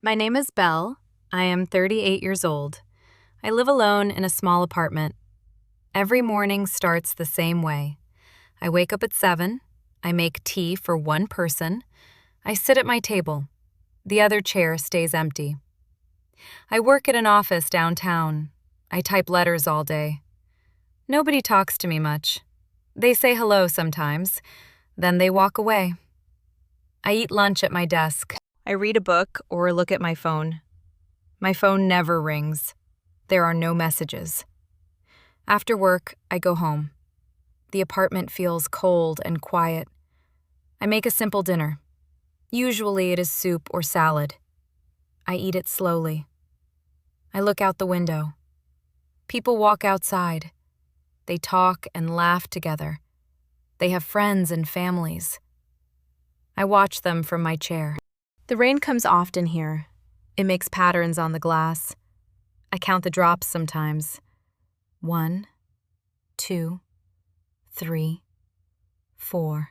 My name is Belle. I am 38 years old. I live alone in a small apartment. Every morning starts the same way. I wake up at 7. I make tea for one person. I sit at my table. The other chair stays empty. I work at an office downtown. I type letters all day. Nobody talks to me much. They say hello sometimes, then they walk away. I eat lunch at my desk. I read a book or look at my phone. My phone never rings. There are no messages. After work, I go home. The apartment feels cold and quiet. I make a simple dinner. Usually it is soup or salad. I eat it slowly. I look out the window. People walk outside. They talk and laugh together. They have friends and families. I watch them from my chair. The rain comes often here. It makes patterns on the glass. I count the drops sometimes. 1, 2, 3, 4.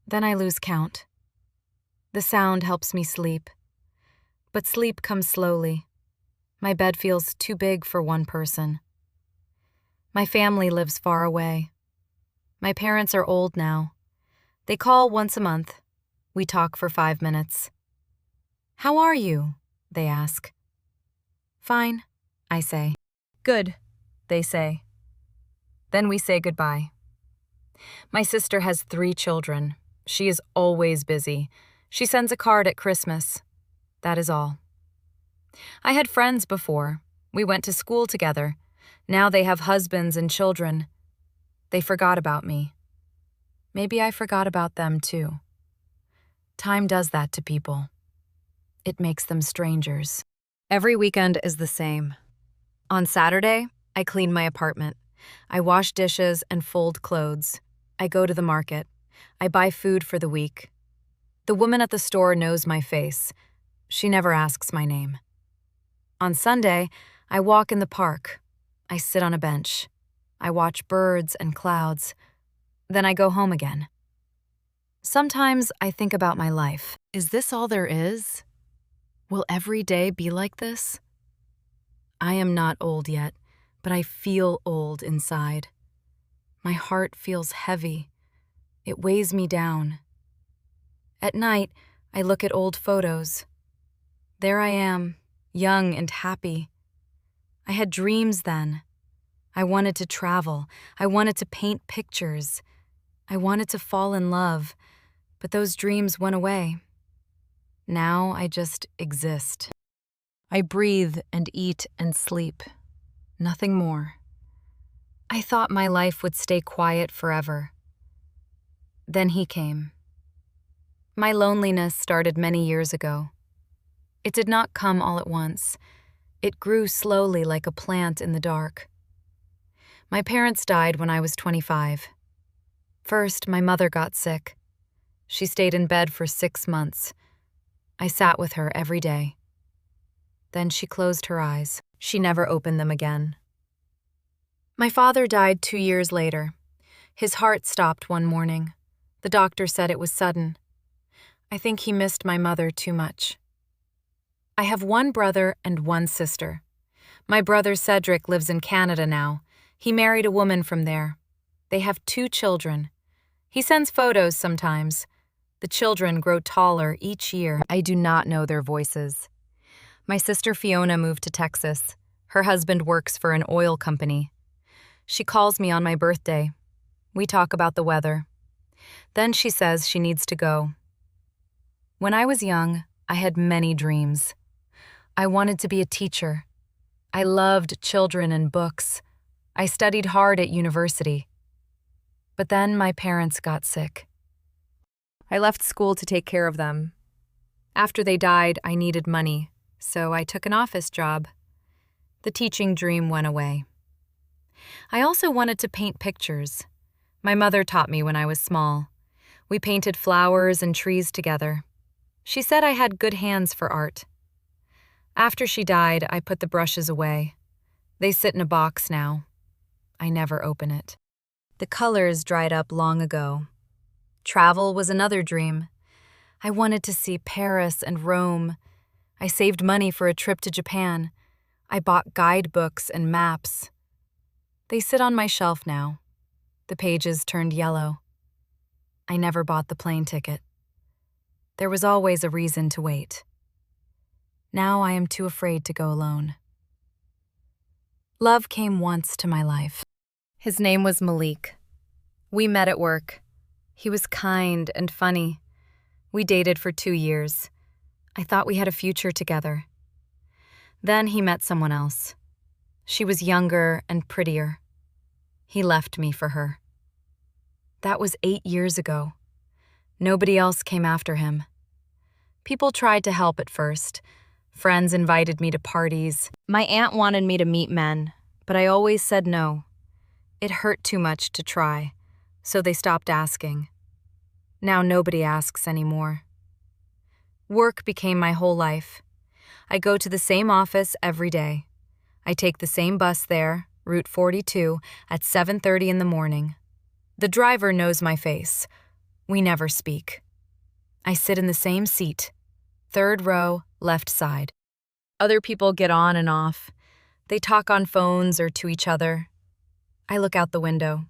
Then I lose count. The sound helps me sleep. But sleep comes slowly. My bed feels too big for one person. My family lives far away. My parents are old now. They call once a month. We talk for 5 minutes. "How are you?" they ask. "Fine," I say. "Good," they say. Then we say goodbye. My sister has 3 children. She is always busy. She sends a card at Christmas. That is all. I had friends before. We went to school together. Now they have husbands and children. They forgot about me. Maybe I forgot about them too. Time does that to people. It makes them strangers. Every weekend is the same. On Saturday, I clean my apartment. I wash dishes and fold clothes. I go to the market. I buy food for the week. The woman at the store knows my face. She never asks my name. On Sunday, I walk in the park. I sit on a bench. I watch birds and clouds. Then I go home again. Sometimes I think about my life. Is this all there is? Will every day be like this? I am not old yet, but I feel old inside. My heart feels heavy. It weighs me down. At night, I look at old photos. There I am, young and happy. I had dreams then. I wanted to travel. I wanted to paint pictures. I wanted to fall in love, but those dreams went away. Now I just exist. I breathe and eat and sleep. Nothing more. I thought my life would stay quiet forever. Then he came. My loneliness started many years ago. It did not come all at once. It grew slowly like a plant in the dark. My parents died when I was 25. First, my mother got sick. She stayed in bed for 6 months. I sat with her every day. Then she closed her eyes. She never opened them again. My father died 2 years later. His heart stopped one morning. The doctor said it was sudden. I think he missed my mother too much. I have one brother and one sister. My brother Cedric lives in Canada now. He married a woman from there. They have 2 children. He sends photos sometimes. The children grow taller each year. I do not know their voices. My sister Fiona moved to Texas. Her husband works for an oil company. She calls me on my birthday. We talk about the weather. Then she says she needs to go. When I was young, I had many dreams. I wanted to be a teacher. I loved children and books. I studied hard at university. But then my parents got sick. I left school to take care of them. After they died, I needed money, so I took an office job. The teaching dream went away. I also wanted to paint pictures. My mother taught me when I was small. We painted flowers and trees together. She said I had good hands for art. After she died, I put the brushes away. They sit in a box now. I never open it. The colors dried up long ago. Travel was another dream. I wanted to see Paris and Rome, I saved money for a trip to Japan. I bought guidebooks and maps. They sit on my shelf now. The pages turned yellow. I never bought the plane ticket. There was always a reason to wait. Now I am too afraid to go alone. Love came once to my life. His name was Malik. We met at work. He was kind and funny. We dated for 2 years. I thought we had a future together. Then he met someone else. She was younger and prettier. He left me for her. That was 8 years ago. Nobody else came after him. People tried to help at first. Friends invited me to parties. My aunt wanted me to meet men, but I always said no. It hurt too much to try, so they stopped asking. Now nobody asks anymore. Work became my whole life. I go to the same office every day. I take the same bus there, Route 42, at 7:30 in the morning. The driver knows my face. We never speak. I sit in the same seat, 3rd row, left side. Other people get on and off. They talk on phones or to each other. I look out the window.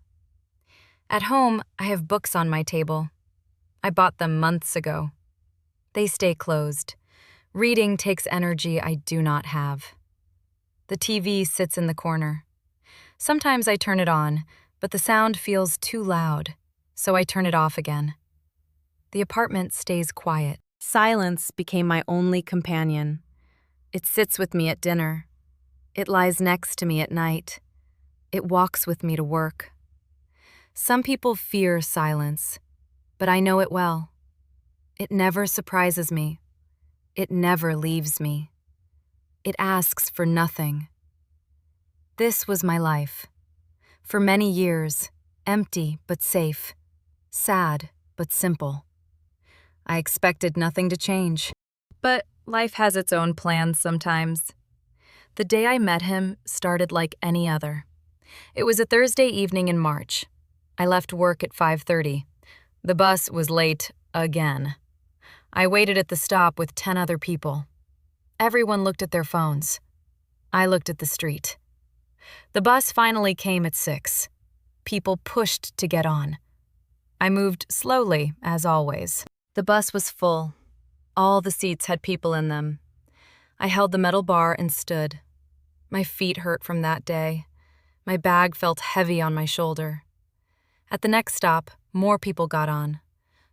At home, I have books on my table. I bought them months ago. They stay closed. Reading takes energy I do not have. The TV sits in the corner. Sometimes I turn it on, but the sound feels too loud, so I turn it off again. The apartment stays quiet. Silence became my only companion. It sits with me at dinner. It lies next to me at night. It walks with me to work. Some people fear silence, but I know it well. It never surprises me. It never leaves me. It asks for nothing. This was my life. For many years, empty but safe, sad but simple. I expected nothing to change. But life has its own plans sometimes. The day I met him started like any other. It was a Thursday evening in March. I left work at 5:30. The bus was late again. I waited at the stop with 10 other people. Everyone looked at their phones. I looked at the street. The bus finally came at 6. People pushed to get on. I moved slowly, as always. The bus was full. All the seats had people in them. I held the metal bar and stood. My feet hurt from that day. My bag felt heavy on my shoulder. At the next stop, more people got on.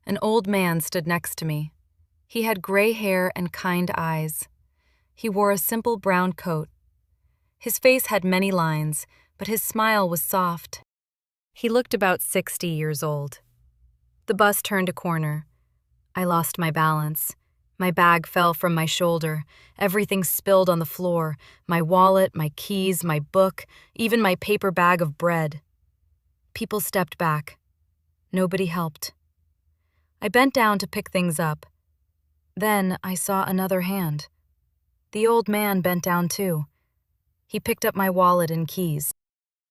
An old man stood next to me. He had gray hair and kind eyes. He wore a simple brown coat. His face had many lines, but his smile was soft. He looked about 60 years old. The bus turned a corner. I lost my balance. My bag fell from my shoulder. Everything spilled on the floor. My wallet, my keys, my book, even my paper bag of bread. People stepped back. Nobody helped. I bent down to pick things up. Then I saw another hand. The old man bent down too. He picked up my wallet and keys.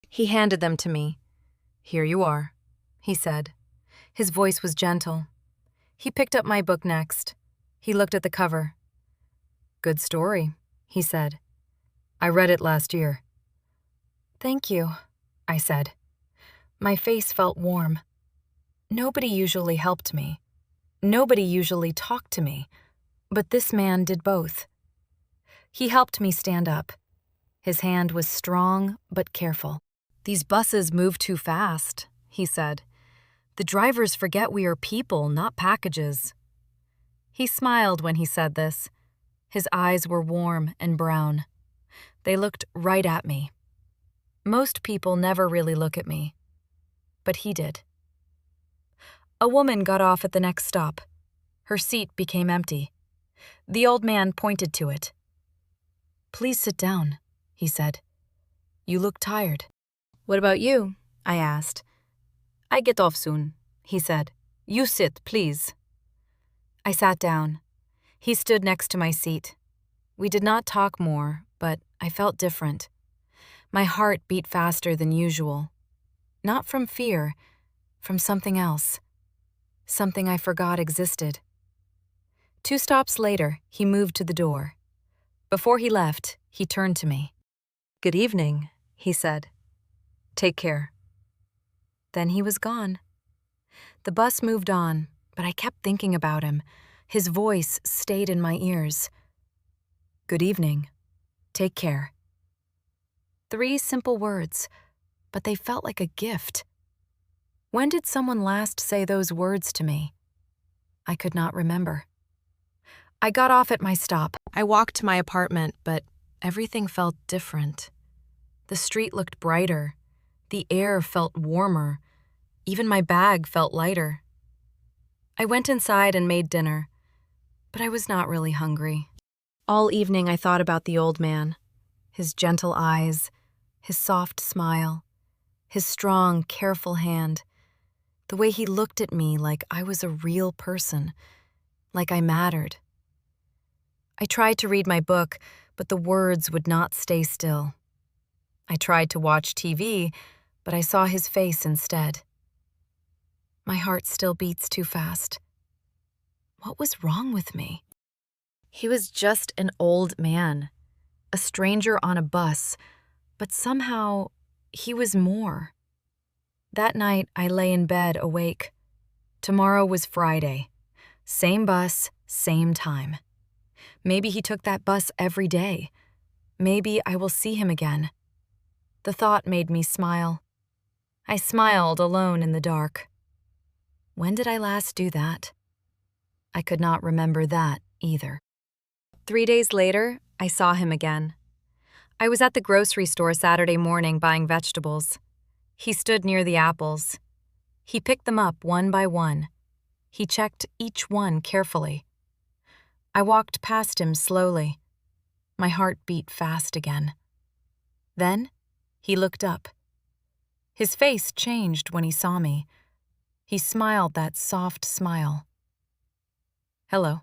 He handed them to me. "Here you are," he said. His voice was gentle. He picked up my book next. He looked at the cover. "Good story," he said. "I read it last year." "Thank you," I said. My face felt warm. Nobody usually helped me. Nobody usually talked to me. But this man did both. He helped me stand up. His hand was strong but careful. "These buses move too fast," he said. "The drivers forget we are people, not packages." He smiled when he said this. His eyes were warm and brown. They looked right at me. Most people never really look at me, but he did. A woman got off at the next stop. Her seat became empty. The old man pointed to it. "Please sit down," he said. "You look tired." "What about you?" I asked. "I get off soon," he said. "You sit, please." I sat down. He stood next to my seat. We did not talk more, but I felt different. My heart beat faster than usual. Not from fear, from something else. Something I forgot existed. 2 stops later, he moved to the door. Before he left, he turned to me. "Good evening," he said. "Take care." Then he was gone. The bus moved on, but I kept thinking about him. His voice stayed in my ears. "Good evening. Take care." 3 simple words, but they felt like a gift. When did someone last say those words to me? I could not remember. I got off at my stop. I walked to my apartment, but everything felt different. The street looked brighter. The air felt warmer. Even my bag felt lighter. I went inside and made dinner, but I was not really hungry. All evening I thought about the old man, his gentle eyes, his soft smile, his strong, careful hand, the way he looked at me like I was a real person, like I mattered. I tried to read my book, but the words would not stay still. I tried to watch TV, but I saw his face instead. My heart still beats too fast. What was wrong with me? He was just an old man, a stranger on a bus, but somehow he was more. That night, I lay in bed awake. Tomorrow was Friday. Same bus, same time. Maybe he took that bus every day. Maybe I will see him again. The thought made me smile. I smiled alone in the dark. When did I last do that? I could not remember that either. 3 days later, I saw him again. I was at the grocery store Saturday morning buying vegetables. He stood near the apples. He picked them up one by one. He checked each one carefully. I walked past him slowly. My heart beat fast again. Then, he looked up. His face changed when he saw me. He smiled that soft smile. "Hello,"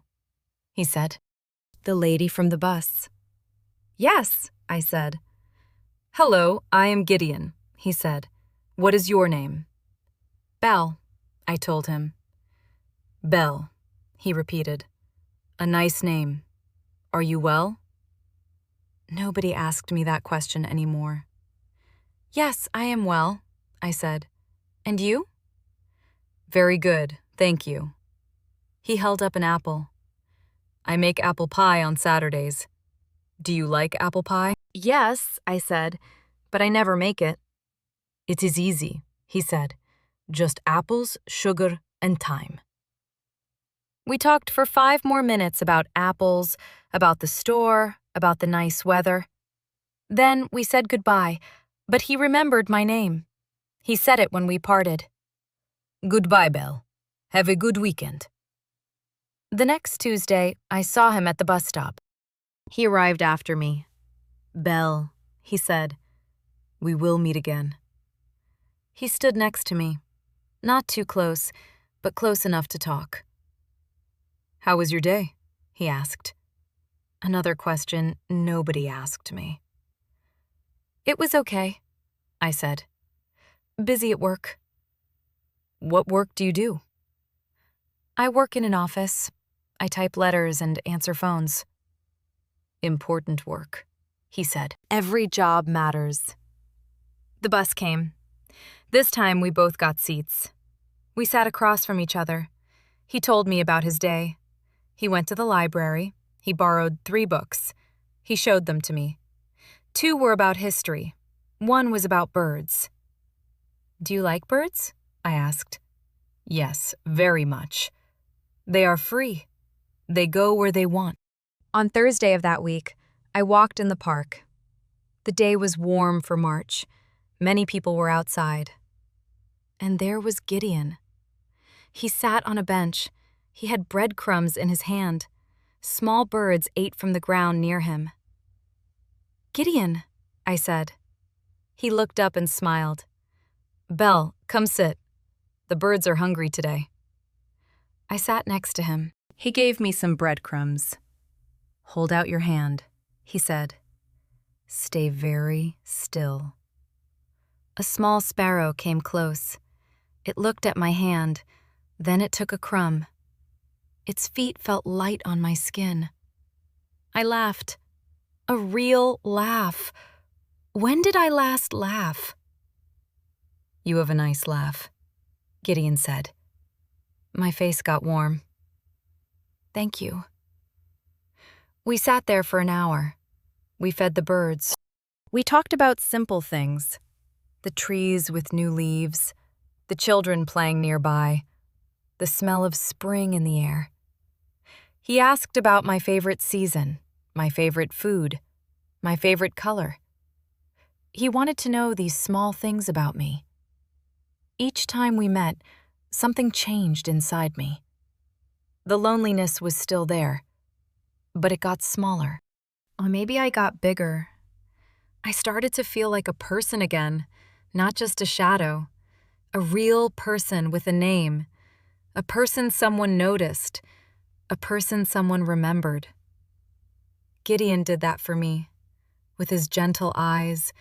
he said. "The lady from the bus." "Yes," I said. "Hello, I am Gideon," he said. "What is your name?" "Belle," I told him. "Belle," he repeated. "A nice name. Are you well?" Nobody asked me that question anymore. "Yes, I am well," I said. "And you?" "Very good, thank you." He held up an apple. "I make apple pie on Saturdays. Do you like apple pie?" "Yes," I said, "but I never make it." "It is easy," he said. "Just apples, sugar, and thyme." We talked for 5 more minutes about apples, about the store, about the nice weather. Then we said goodbye, but he remembered my name. He said it when we parted. "Goodbye, Belle. Have a good weekend." The next Tuesday, I saw him at the bus stop. He arrived after me. "Belle," he said, "we will meet again." He stood next to me, not too close, but close enough to talk. "How was your day?" he asked. Another question nobody asked me. "It was okay," I said. "Busy at work." "What work do you do?" "I work in an office. I type letters and answer phones." "Important work," he said. "Every job matters." The bus came. This time we both got seats. We sat across from each other. He told me about his day. He went to the library. He borrowed 3 books. He showed them to me. 2 were about history. 1 was about birds. "Do you like birds?" I asked. "Yes, very much. They are free. They go where they want." On Thursday of that week, I walked in the park. The day was warm for March. Many people were outside. And there was Gideon. He sat on a bench. He had breadcrumbs in his hand. Small birds ate from the ground near him. "Gideon," I said. He looked up and smiled. "Belle, come sit. The birds are hungry today." I sat next to him. He gave me some breadcrumbs. "Hold out your hand," he said. "Stay very still." A small sparrow came close. It looked at my hand, then it took a crumb. Its feet felt light on my skin. I laughed. A real laugh. When did I last laugh? You have a nice laugh, Gideon said. My face got warm. Thank you. We sat there for an hour. We fed the birds. We talked about simple things. The trees with new leaves, the children playing nearby, the smell of spring in the air. He asked about my favorite season, my favorite food, my favorite color. He wanted to know these small things about me. Each time we met, something changed inside me. The loneliness was still there, but it got smaller. Or maybe I got bigger. I started to feel like a person again, not just a shadow. A real person with a name. A person someone noticed. A person someone remembered. Gideon did that for me, with his gentle eyes,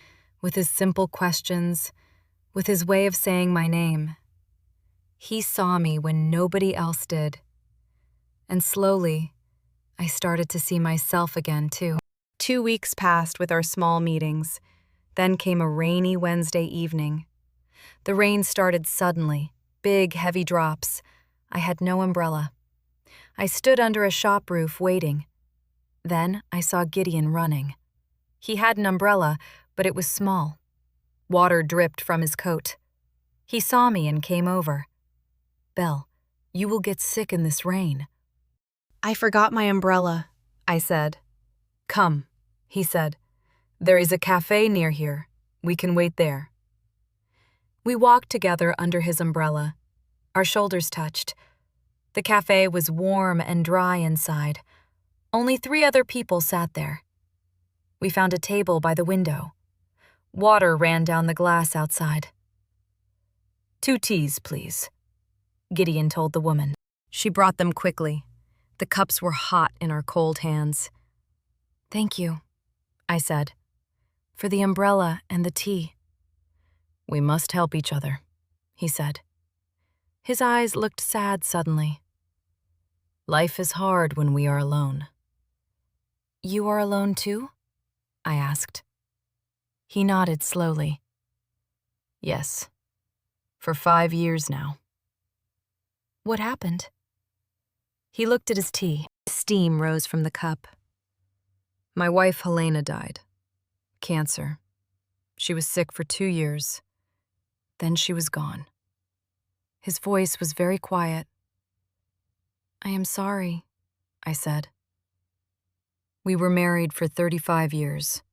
with his simple questions, with his way of saying my name. He saw me when nobody else did. And slowly, I started to see myself again, too. 2 weeks passed with our small meetings. Then came a rainy Wednesday evening. The rain started suddenly, big, heavy drops. I had no umbrella. I stood under a shop roof waiting. Then I saw Gideon running. He had an umbrella, but it was small. Water dripped from his coat. He saw me and came over. Belle, you will get sick in this rain. I forgot my umbrella, I said. Come, he said. There is a cafe near here. We can wait there. We walked together under his umbrella. Our shoulders touched. The cafe was warm and dry inside. Only 3 other people sat there. We found a table by the window. Water ran down the glass outside. 2 teas, please, Gideon told the woman. She brought them quickly. The cups were hot in our cold hands. Thank you, I said, for the umbrella and the tea. We must help each other, he said. His eyes looked sad suddenly. Life is hard when we are alone. You are alone too? I asked. He nodded slowly. Yes, for 5 years now. What happened? He looked at his tea. Steam rose from the cup. My wife Helena died. Cancer. She was sick for 2 years. Then she was gone. His voice was very quiet. I am sorry, I said. We were married for 35 years.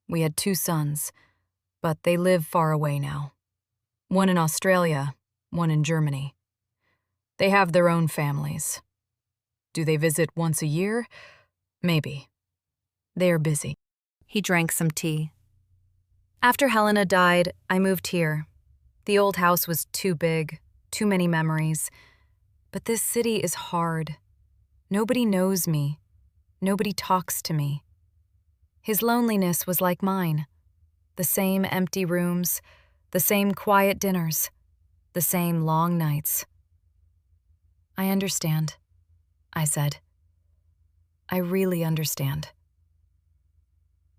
We had 2 sons, but they live far away now. One in Australia, one in Germany. They have their own families. Do they visit once a year? Maybe. They are busy. He drank some tea. After Helena died, I moved here. The old house was too big, too many memories. But this city is hard. Nobody knows me. Nobody talks to me. His loneliness was like mine. The same empty rooms, the same quiet dinners, the same long nights. I understand, I said. I really understand.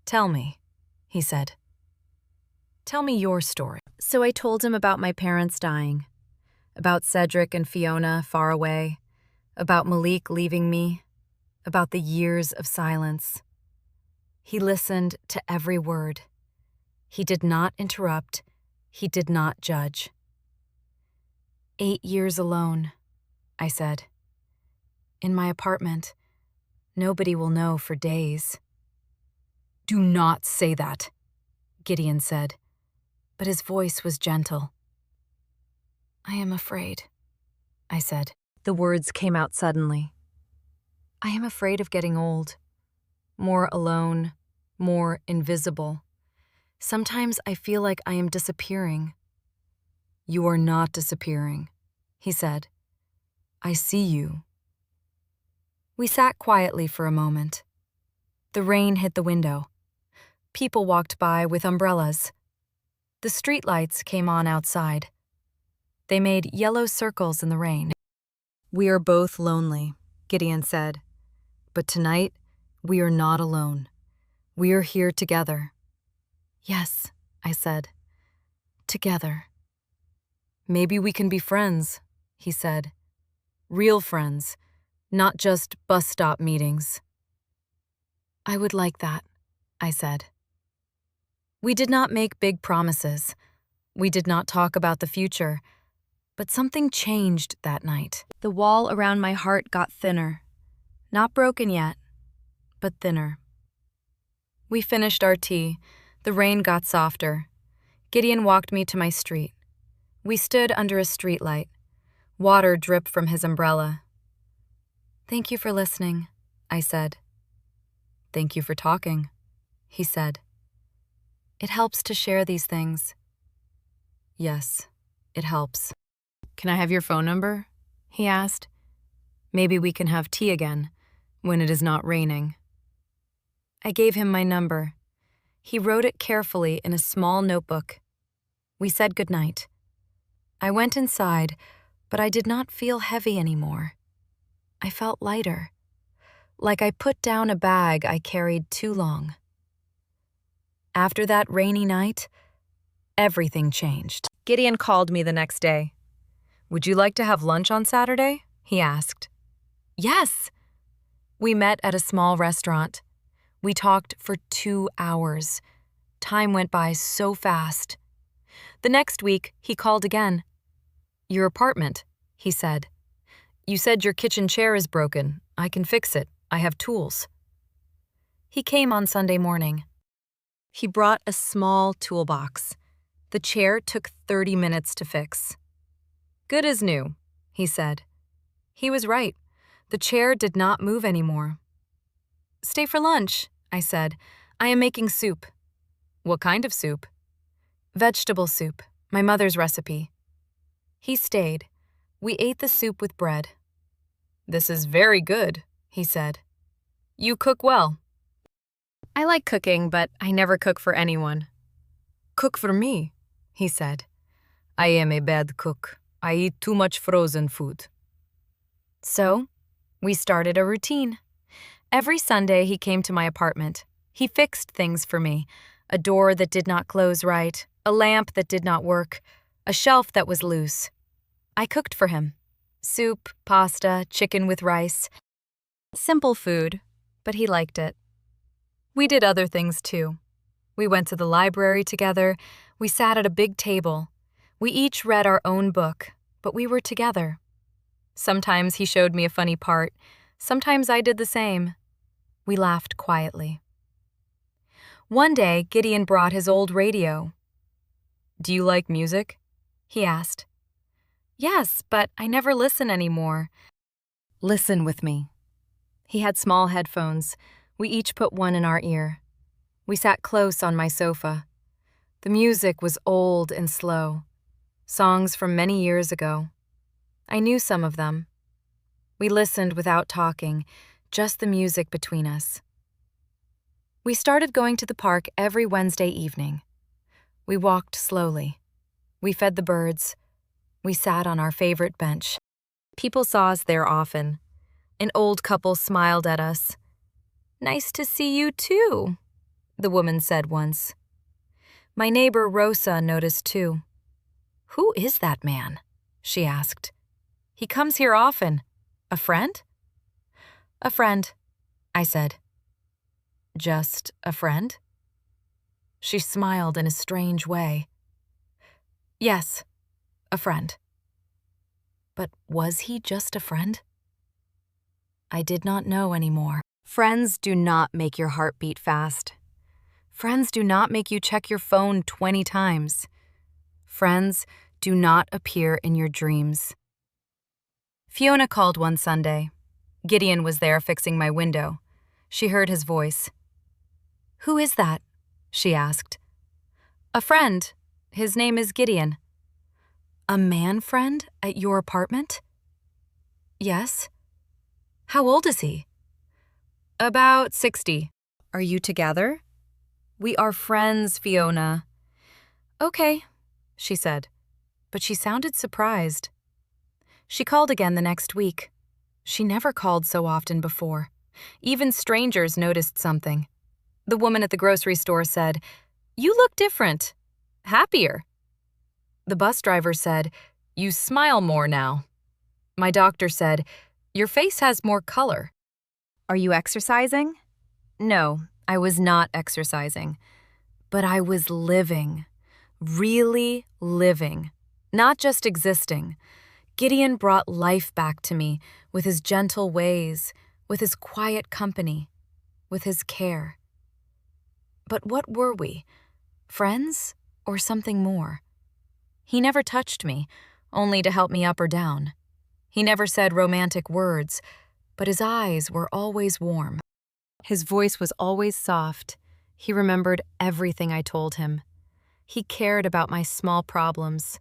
Tell me, he said. Tell me your story. So I told him about my parents dying, about Cedric and Fiona far away, about Malik leaving me, about the years of silence. He listened to every word. He did not interrupt. He did not judge. 8 years alone, I said. In my apartment. Nobody will know for days. Do not say that, Gideon said, but his voice was gentle. I am afraid, I said. The words came out suddenly. I am afraid of getting old. More alone, more invisible. Sometimes I feel like I am disappearing. You are not disappearing, he said. I see you. We sat quietly for a moment. The rain hit the window. People walked by with umbrellas. The streetlights came on outside. They made yellow circles in the rain. We are both lonely, Gideon said. But tonight, we are not alone. We're here together. Yes, I said. Together. Maybe we can be friends, he said. Real friends, not just bus stop meetings. I would like that, I said. We did not make big promises. We did not talk about the future. But something changed that night. The wall around my heart got thinner. Not broken yet, but thinner. We finished our tea. The rain got softer. Gideon walked me to my street. We stood under a streetlight. Water dripped from his umbrella. Thank you for listening, I said. Thank you for talking, he said. It helps to share these things. Yes, it helps. Can I have your phone number? He asked. Maybe we can have tea again, when it is not raining. I gave him my number. He wrote it carefully in a small notebook. We said goodnight. I went inside, but I did not feel heavy anymore. I felt lighter, like I put down a bag I carried too long. After that rainy night, everything changed. Gideon called me the next day. Would you like to have lunch on Saturday? He asked. Yes. We met at a small restaurant. We talked for 2 hours. Time went by so fast. The next week, he called again. Your apartment, he said. You said your kitchen chair is broken. I can fix it. I have tools. He came on Sunday morning. He brought a small toolbox. The chair took 30 minutes to fix. Good as new, he said. He was right. The chair did not move anymore. Stay for lunch, I said. I am making soup. What kind of soup? Vegetable soup, my mother's recipe. He stayed. We ate the soup with bread. This is very good, he said. You cook well. I like cooking, but I never cook for anyone. Cook for me, he said. I am a bad cook. I eat too much frozen food. So, we started a routine. Every Sunday he came to my apartment. He fixed things for me. A door that did not close right, a lamp that did not work, a shelf that was loose. I cooked for him. Soup, pasta, chicken with rice. Simple food, but he liked it. We did other things too. We went to the library together. We sat at a big table. We each read our own book, but we were together. Sometimes he showed me a funny part. Sometimes I did the same. We laughed quietly. One day, Gideon brought his old radio. Do you like music? He asked. Yes, but I never listen anymore. Listen with me. He had small headphones. We each put one in our ear. We sat close on my sofa. The music was old and slow. Songs from many years ago. I knew some of them. We listened without talking, just the music between us. We started going to the park every Wednesday evening. We walked slowly. We fed the birds. We sat on our favorite bench. People saw us there often. An old couple smiled at us. Nice to see you too, the woman said once. My neighbor Rosa noticed too. Who is that man? She asked. He comes here often. A friend? A friend, I said. Just a friend? She smiled in a strange way. Yes, a friend. But was he just a friend? I did not know anymore. Friends do not make your heart beat fast. Friends do not make you check your phone 20 times. Friends do not appear in your dreams. Fiona called one Sunday. Gideon was there fixing my window. She heard his voice. Who is that? She asked. A friend. His name is Gideon. A man friend at your apartment? Yes. How old is he? About 60. Are you together? We are friends, Fiona. Okay, she said, but she sounded surprised. She called again the next week. She never called so often before. Even strangers noticed something. The woman at the grocery store said, "You look different. Happier." The bus driver said, "You smile more now." My doctor said, "Your face has more color." "Are you exercising?" No, I was not exercising. But I was living. Really living. Not just existing. Gideon brought life back to me with his gentle ways, with his quiet company, with his care. But what were we? Friends or something more? He never touched me, only to help me up or down. He never said romantic words, but his eyes were always warm. His voice was always soft. He remembered everything I told him. He cared about my small problems.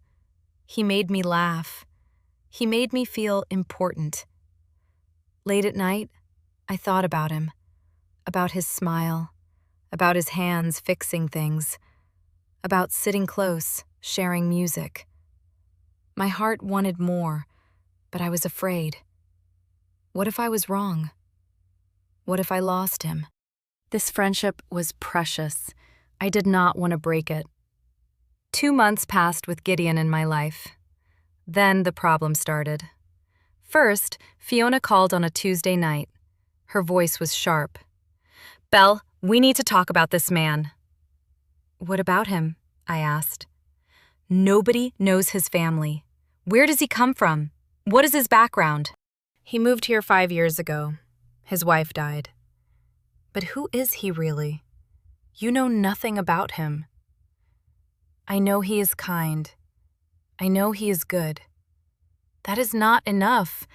He made me laugh. He made me feel important. Late at night, I thought about him, about his smile, about his hands fixing things, about sitting close, sharing music. My heart wanted more, but I was afraid. What if I was wrong? What if I lost him? This friendship was precious. I did not want to break it. 2 months passed with Gideon in my life. Then the problem started. First, Fiona called on a Tuesday night. Her voice was sharp. "Belle, we need to talk about this man." "What about him?" I asked. "Nobody knows his family. Where does he come from? What is his background?" "He moved here 5 years ago. His wife died." "But who is he really? You know nothing about him." "I know he is kind. I know he is good." "That is not enough.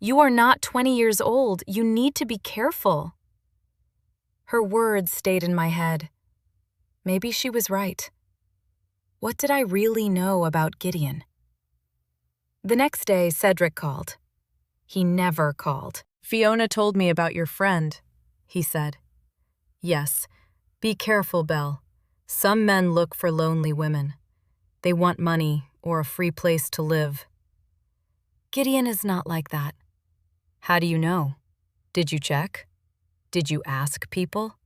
You are not 20 years old. You need to be careful." Her words stayed in my head. Maybe she was right. What did I really know about Gideon? The next day, Cedric called. He never called. "Fiona told me about your friend," he said. "Yes, be careful, Belle. Some men look for lonely women. They want money or a free place to live." "Gideon is not like that." "How do you know? Did you check? Did you ask people?"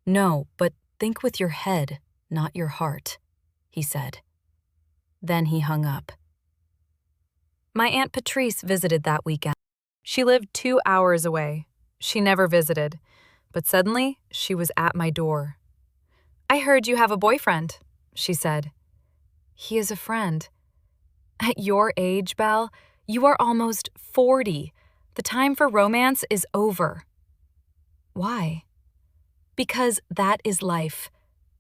"No, but think with your head, not your heart," he said. Then he hung up. My Aunt Patrice visited that weekend. She lived 2 hours away. She never visited, but suddenly she was at my door. "I heard you have a boyfriend," she said. "He is a friend." "At your age, Belle, you are almost 40. The time for romance is over." "Why?" "Because that is life.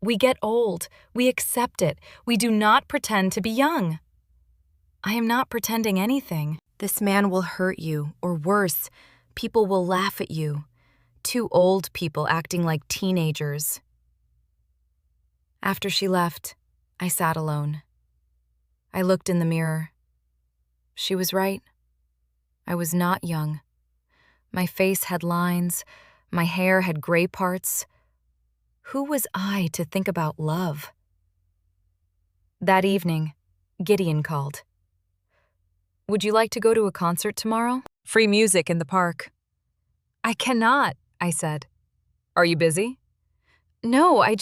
We get old. We accept it. We do not pretend to be young." "I am not pretending anything. This man will hurt you, or worse, people will laugh at you. 2 old people acting like teenagers." After she left, I sat alone. I looked in the mirror. She was right. I was not young. My face had lines. My hair had gray parts. Who was I to think about love? That evening, Gideon called. "Would you like to go to a concert tomorrow? Free music in the park." "I cannot," I said. "Are you busy?" "No, I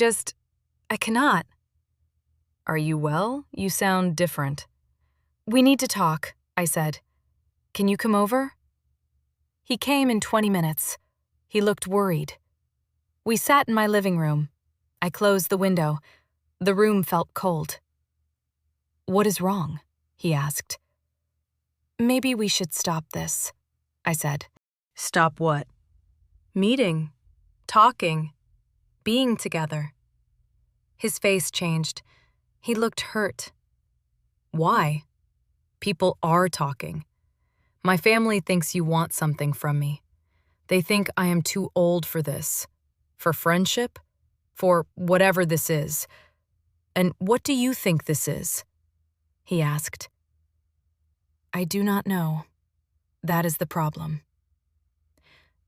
cannot." "Are you well? You sound different." "We need to talk," I said. "Can you come over?" He came in 20 minutes. He looked worried. We sat in my living room. I closed the window. The room felt cold. "What is wrong?" he asked. "Maybe we should stop this," I said. "Stop what?" "Meeting, talking, being together." His face changed. He looked hurt. "Why? People are talking. My family thinks you want something from me. They think I am too old for this, for friendship, for whatever this is. And what do you think this is?" he asked. "I do not know. That is the problem."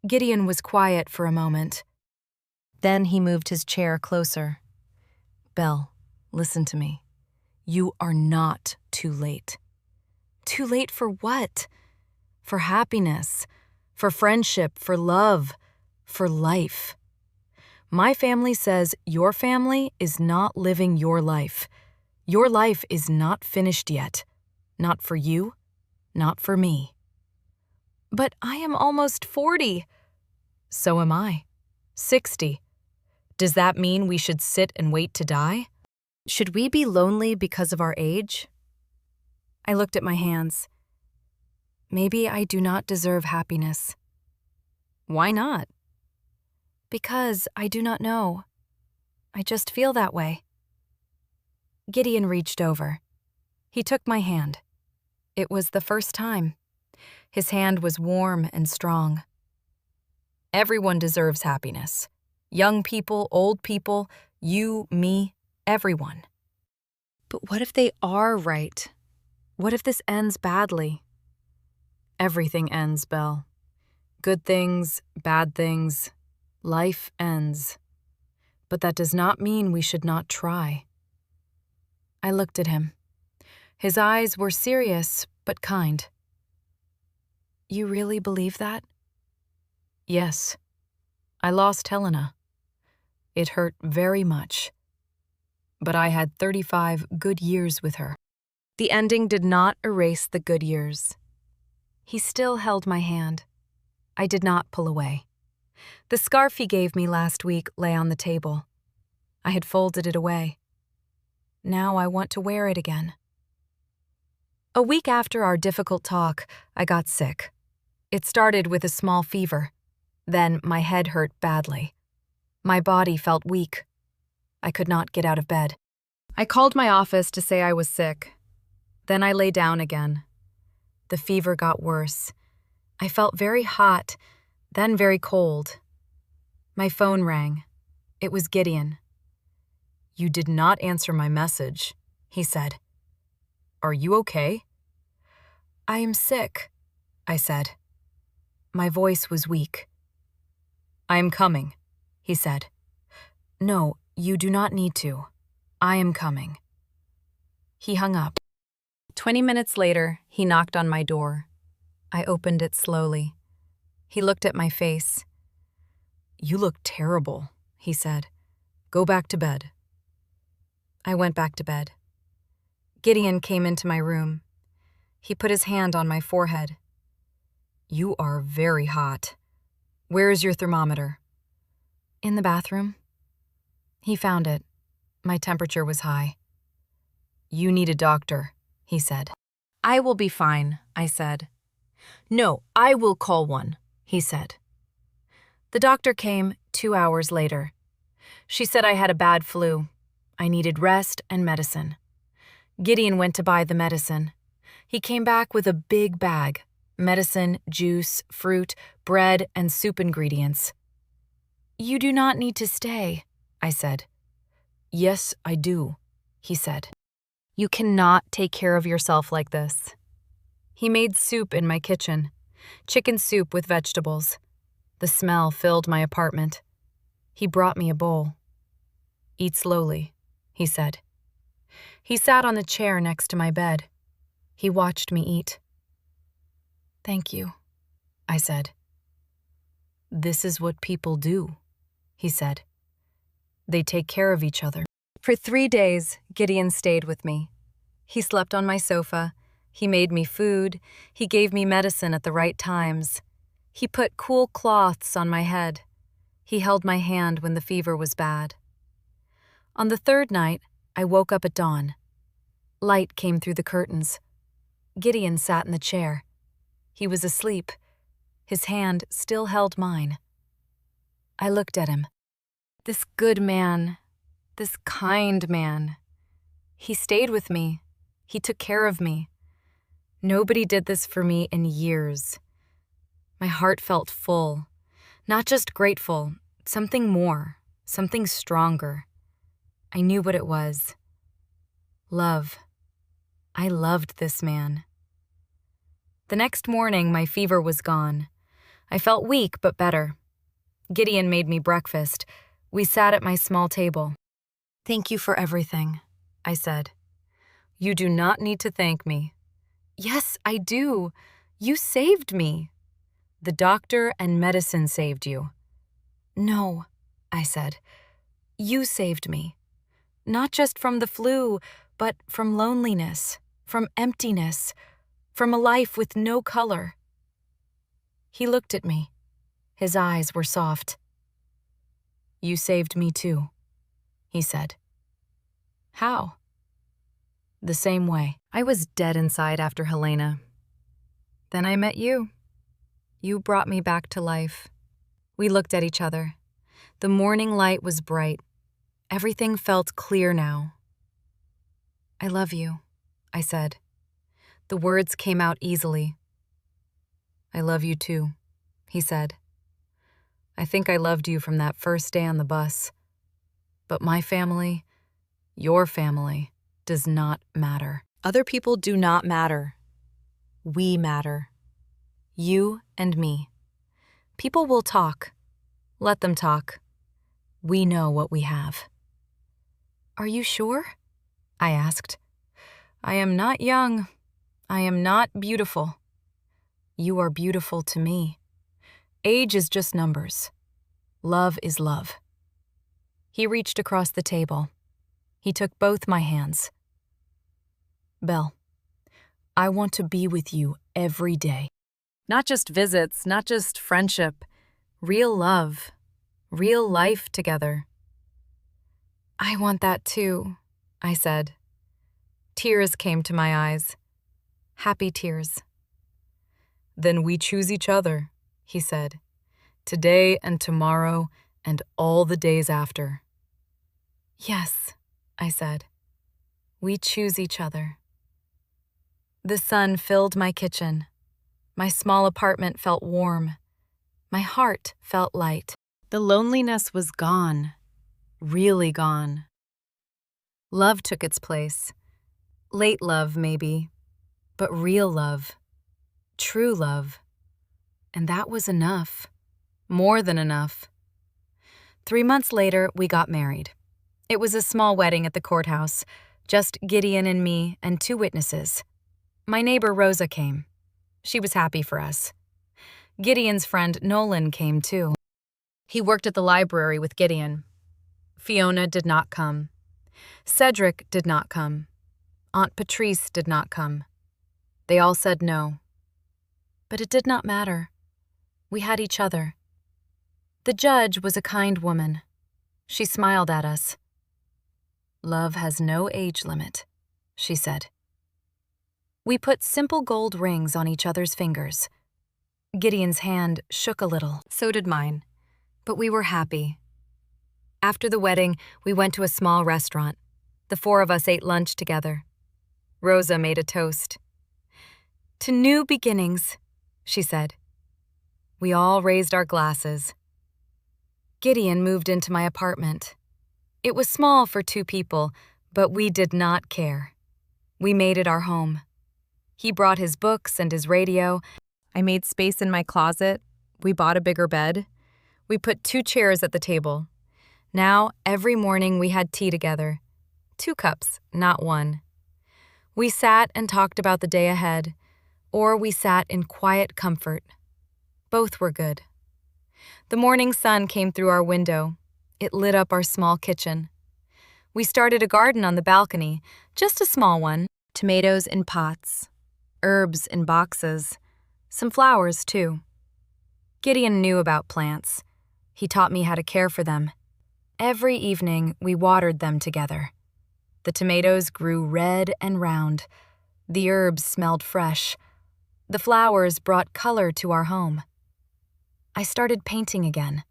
Gideon was quiet for a moment. Then he moved his chair closer. "Belle, listen to me. You are not too late." "Too late for what?" "For happiness, for friendship, for love, for life. My family says your family is not living your life. Your life is not finished yet. Not for you, not for me. But I am almost 40. So am I. 60. Does that mean we should sit and wait to die? Should we be lonely because of our age? I looked at my hands. Maybe I do not deserve happiness. Why not? Because I do not know. I just feel that way. Gideon reached over. He took my hand. It was the first time. His hand was warm and strong. Everyone deserves happiness. Young people, old people, you, me, everyone. But what if they are right? What if this ends badly? Everything ends, Belle. Good things, bad things. Life ends. But that does not mean we should not try. I looked at him. His eyes were serious but kind. You really believe that? Yes. I lost Helena. It hurt very much. But I had 35 good years with her. The ending did not erase the good years. He still held my hand. I did not pull away. The scarf he gave me last week lay on the table. I had folded it away. Now I want to wear it again. A week after our difficult talk, I got sick. It started with a small fever. Then my head hurt badly. My body felt weak. I could not get out of bed. I called my office to say I was sick. Then I lay down again. The fever got worse. I felt very hot, then very cold. My phone rang. It was Gideon. You did not answer my message, he said. Are you okay? I am sick, I said. My voice was weak. I am coming, he said. No, you do not need to. I am coming. He hung up. 20 minutes later, he knocked on my door. I opened it slowly. He looked at my face. You look terrible, he said. Go back to bed. I went back to bed. Gideon came into my room. He put his hand on my forehead. You are very hot. Where is your thermometer? In the bathroom. He found it. My temperature was high. You need a doctor, he said. I will be fine, I said. No, I will call one, he said. The doctor came 2 hours later. She said I had a bad flu. I needed rest and medicine. Gideon went to buy the medicine. He came back with a big bag, medicine, juice, fruit, bread, and soup ingredients. You do not need to stay, I said. Yes, I do, he said. You cannot take care of yourself like this. He made soup in my kitchen, chicken soup with vegetables. The smell filled my apartment. He brought me a bowl. Eat slowly, he said. He sat on the chair next to my bed. He watched me eat. Thank you, I said. This is what people do, he said. They take care of each other. For 3 days, Gideon stayed with me. He slept on my sofa. He made me food. He gave me medicine at the right times. He put cool cloths on my head. He held my hand when the fever was bad. On the 3rd night, I woke up at dawn. Light came through the curtains. Gideon sat in the chair. He was asleep. His hand still held mine. I looked at him. This good man, this kind man. He stayed with me. He took care of me. Nobody did this for me in years. My heart felt full. Not just grateful, something more, something stronger. I knew what it was. Love. I loved this man. The next morning, my fever was gone. I felt weak but better. Gideon made me breakfast. We sat at my small table. Thank you for everything, I said. You do not need to thank me. Yes, I do. You saved me. The doctor and medicine saved you. No, I said. You saved me. Not just from the flu, but from loneliness, from emptiness, from a life with no color. He looked at me. His eyes were soft. You saved me too, he said. How? The same way. I was dead inside after Helena. Then I met you. You brought me back to life. We looked at each other. The morning light was bright. Everything felt clear now. I love you, I said. The words came out easily. I love you too, he said. I think I loved you from that first day on the bus. But my family, your family, does not matter. Other people do not matter. We matter. You and me. People will talk. Let them talk. We know what we have. Are you sure? I asked. I am not young. I am not beautiful. You are beautiful to me. Age is just numbers. Love is love. He reached across the table. He took both my hands. Belle, I want to be with you every day. Not just visits, not just friendship. Real love. Real life together. I want that too, I said. Tears came to my eyes. Happy tears. Then we choose each other, he said. Today and tomorrow and all the days after. Yes, I said. We choose each other. The sun filled my kitchen. My small apartment felt warm. My heart felt light. The loneliness was gone. Really gone. Love took its place. Late love, maybe, but real love. True love. And that was enough. More than enough. 3 months later, we got married. It was a small wedding at the courthouse, just Gideon and me and 2 witnesses. My neighbor Rosa came. She was happy for us. Gideon's friend Nolan came too. He worked at the library with Gideon. Fiona did not come. Cedric did not come. Aunt Patrice did not come. They all said no. But it did not matter. We had each other. The judge was a kind woman. She smiled at us. Love has no age limit, she said. We put simple gold rings on each other's fingers. Gideon's hand shook a little, so did mine. But we were happy. After the wedding, we went to a small restaurant. The 4 of us ate lunch together. Rosa made a toast. To new beginnings, she said. We all raised our glasses. Gideon moved into my apartment. It was small for 2 people, but we did not care. We made it our home. He brought his books and his radio. I made space in my closet. We bought a bigger bed. We put 2 chairs at the table. Now, every morning we had tea together. 2 cups, not 1. We sat and talked about the day ahead, or we sat in quiet comfort. Both were good. The morning sun came through our window. It lit up our small kitchen. We started a garden on the balcony, just a small one. Tomatoes in pots, herbs in boxes, some flowers too. Gideon knew about plants. He taught me how to care for them. Every evening, we watered them together. The tomatoes grew red and round. The herbs smelled fresh. The flowers brought color to our home. I started painting again.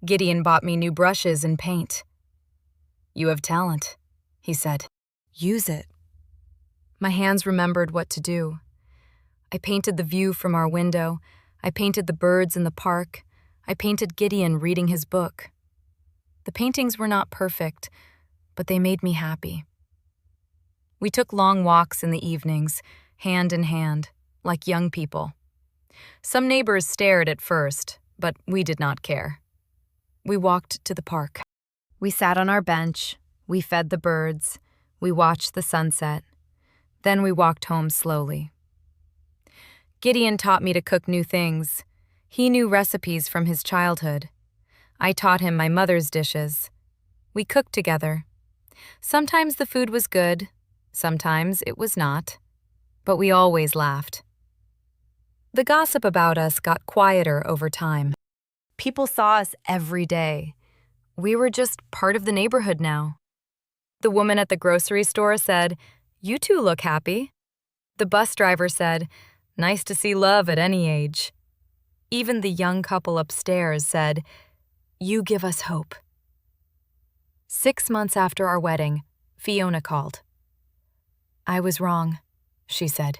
Gideon bought me new brushes and paint. You have talent, he said. Use it. My hands remembered what to do. I painted the view from our window. I painted the birds in the park. I painted Gideon reading his book. The paintings were not perfect, but they made me happy. We took long walks in the evenings, hand in hand, like young people. Some neighbors stared at first, but we did not care. We walked to the park. We sat on our bench. We fed the birds. We watched the sunset. Then we walked home slowly. Gideon taught me to cook new things. He knew recipes from his childhood. I taught him my mother's dishes. We cooked together. Sometimes the food was good, sometimes it was not, but we always laughed. The gossip about us got quieter over time. People saw us every day. We were just part of the neighborhood now. The woman at the grocery store said, "You two look happy." The bus driver said, "Nice to see love at any age." Even the young couple upstairs said, "You give us hope." 6 months after our wedding, Fiona called. "I was wrong," she said.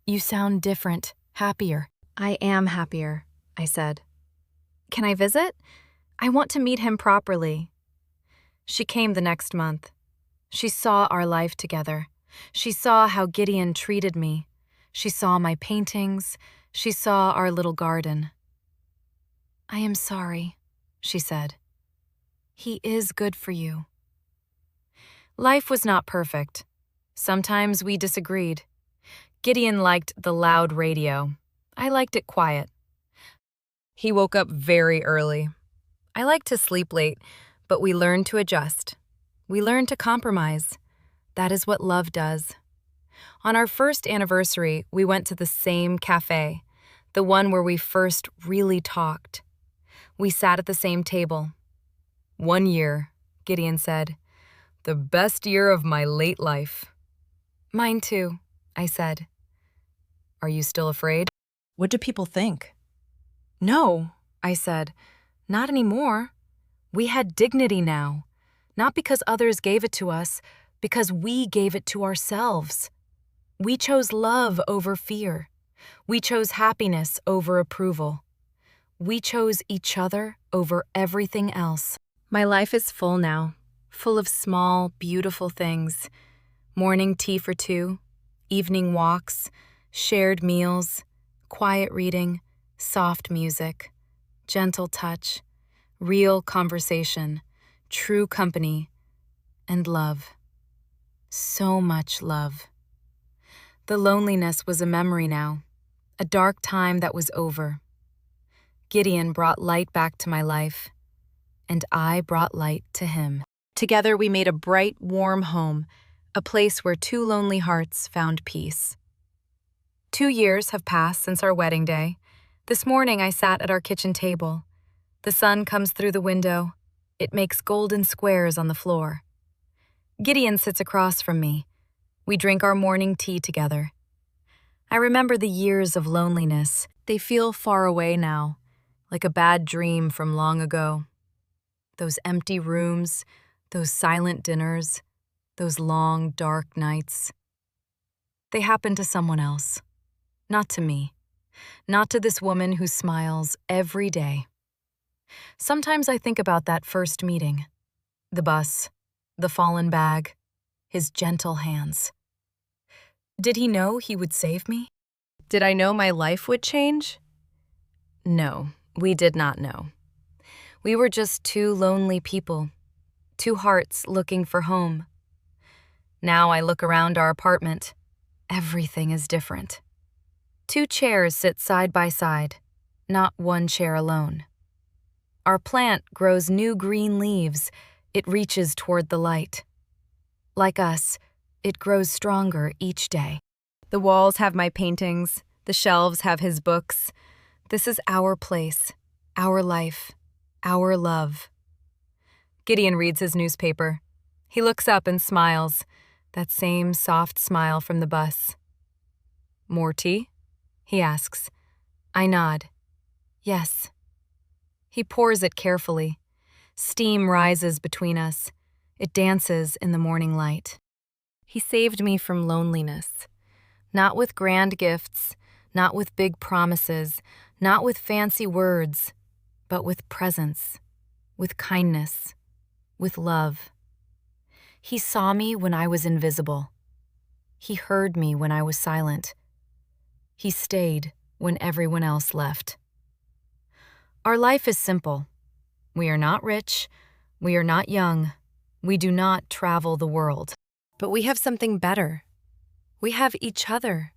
"You sound different, happier." "I am happier," I said. "Can I visit? I want to meet him properly." She came the next month. She saw our life together. She saw how Gideon treated me. She saw my paintings. She saw our little garden. "I am sorry," she said. "He is good for you." Life was not perfect. Sometimes we disagreed. Gideon liked the loud radio. I liked it quiet. He woke up very early. I liked to sleep late, but we learned to adjust. We learned to compromise. That is what love does. On our first anniversary, we went to the same cafe, the one where we first really talked. We sat at the same table. "1 year," Gideon said. "The best year of my late life." "Mine too," I said. "Are you still afraid?" What do people think? "No," I said. "Not anymore. We had dignity now, not because others gave it to us, because we gave it to ourselves. We chose love over fear. We chose happiness over approval. We chose each other over everything else." My life is full now, full of small, beautiful things. Morning tea for two, evening walks, shared meals, quiet reading, soft music, gentle touch, real conversation, true company, and love. So much love. The loneliness was a memory now, a dark time that was over. Gideon brought light back to my life, and I brought light to him. Together we made a bright, warm home, a place where two lonely hearts found peace. 2 years have passed since our wedding day. This morning I sat at our kitchen table. The sun comes through the window. It makes golden squares on the floor. Gideon sits across from me. We drink our morning tea together. I remember the years of loneliness. They feel far away now, like a bad dream from long ago. Those empty rooms, those silent dinners, those long, dark nights. They happened to someone else. Not to me. Not to this woman who smiles every day. Sometimes I think about that first meeting. The bus, the fallen bag, his gentle hands. Did he know he would save me? Did I know my life would change? No, we did not know. We were just two lonely people, two hearts looking for home. Now I look around our apartment. Everything is different. 2 chairs sit side by side, not one chair alone. Our plant grows new green leaves. It reaches toward the light. Like us, it grows stronger each day. The walls have my paintings. The shelves have his books. This is our place, our life, our love. Gideon reads his newspaper. He looks up and smiles, that same soft smile from the bus. "More tea?" he asks. I nod. "Yes." He pours it carefully. Steam rises between us. It dances in the morning light. He saved me from loneliness. Not with grand gifts, not with big promises, not with fancy words, but with presence, with kindness, with love. He saw me when I was invisible. He heard me when I was silent. He stayed when everyone else left. Our life is simple. We are not rich. We are not young. We do not travel the world. But we have something better. We have each other.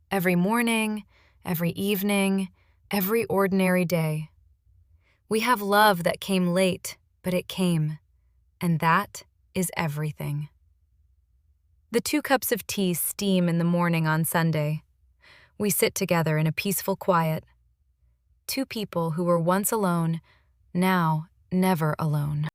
Every morning, every evening, every ordinary day. We have love that came late, but it came, and that is everything. The 2 cups of tea steam in the morning on Sunday. We sit together in a peaceful quiet. 2 people who were once alone, now never alone.